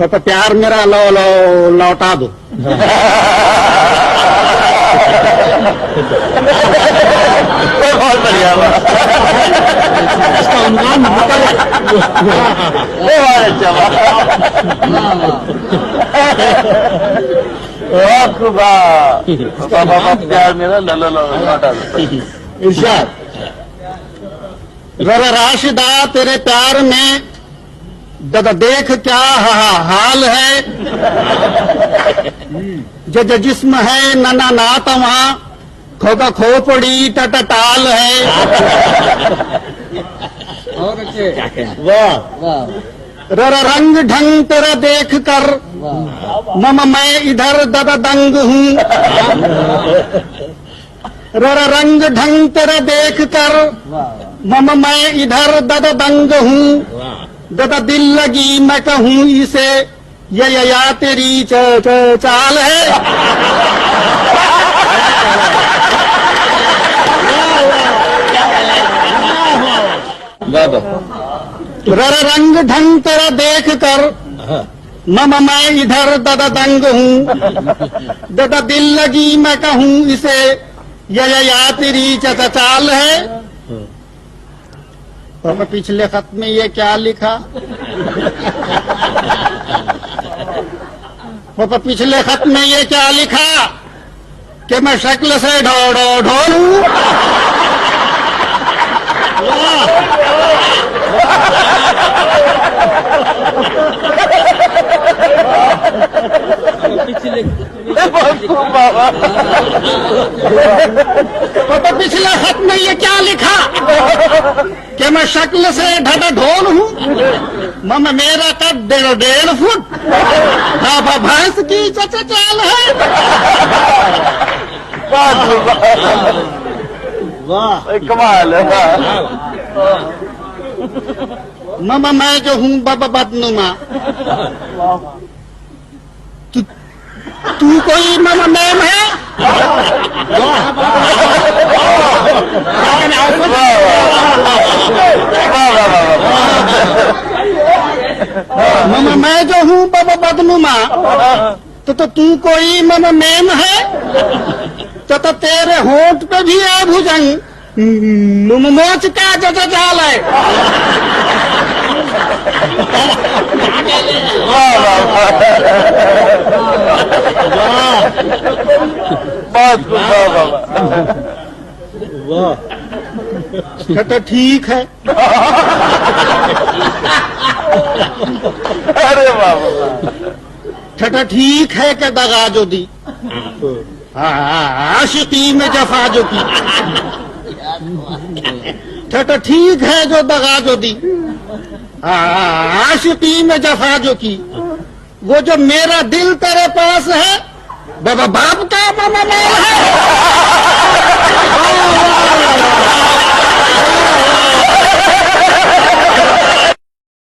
तो प्यार मेरा लौटा दो। बहुत बढ़िया इसका अनुमान निकल बहुत अच्छा खुबा बाबा प्यार मेरा लौटा दो। इरशाद जरा राशिदा तेरे प्यार में दादा देख क्या हाल है, जो जिस्म है नना नातवा खोगा खोपड़ी टटटाल है। वाह ररा रंग ढंग तेरा देख कर मम मैं इधर दादा दंग हूँ। ररा रंग ढंग तेरा देख कर मम मैं इधर दादा दंग हूँ। दादा दिल लगी मैं कहूँ इसे या तेरी चाल है। ररा रंग ढंग तेरा देख कर मम मैं इधर दादा दंग हूँ। दादा दिल लगी मैं कहूँ इसे या तेरी चाल है। तो पिछले खत में ये क्या लिखा? तो पिछले खत में ये क्या लिखा कि मैं शक्ल से ढोलूं। तो पिछले खत में ये क्या लिखा कि मैं शक्ल से ढोल हूँ। मम मेरा कद 1.5 फुट भैंस की चाल है। वाह कमाल है। मम मैं जो हूँ बाबा बदनुमा। तू कोई मम मैम है? मम मैं जो हूँ बाबा बदनुमा तो तू कोई मम मैम है? तो तेरे होंठ पे भी है भुजंग मोच का जाल है। वाह तो ठीक है। अरे बाबा तो ठीक है कि दगा जो दी आशिकी में जफा जो की। तो ठीक है जो दगा जो दी आशिकी में जफा जो की। वो जो मेरा दिल तेरे पास है बाबा बाप का मम है।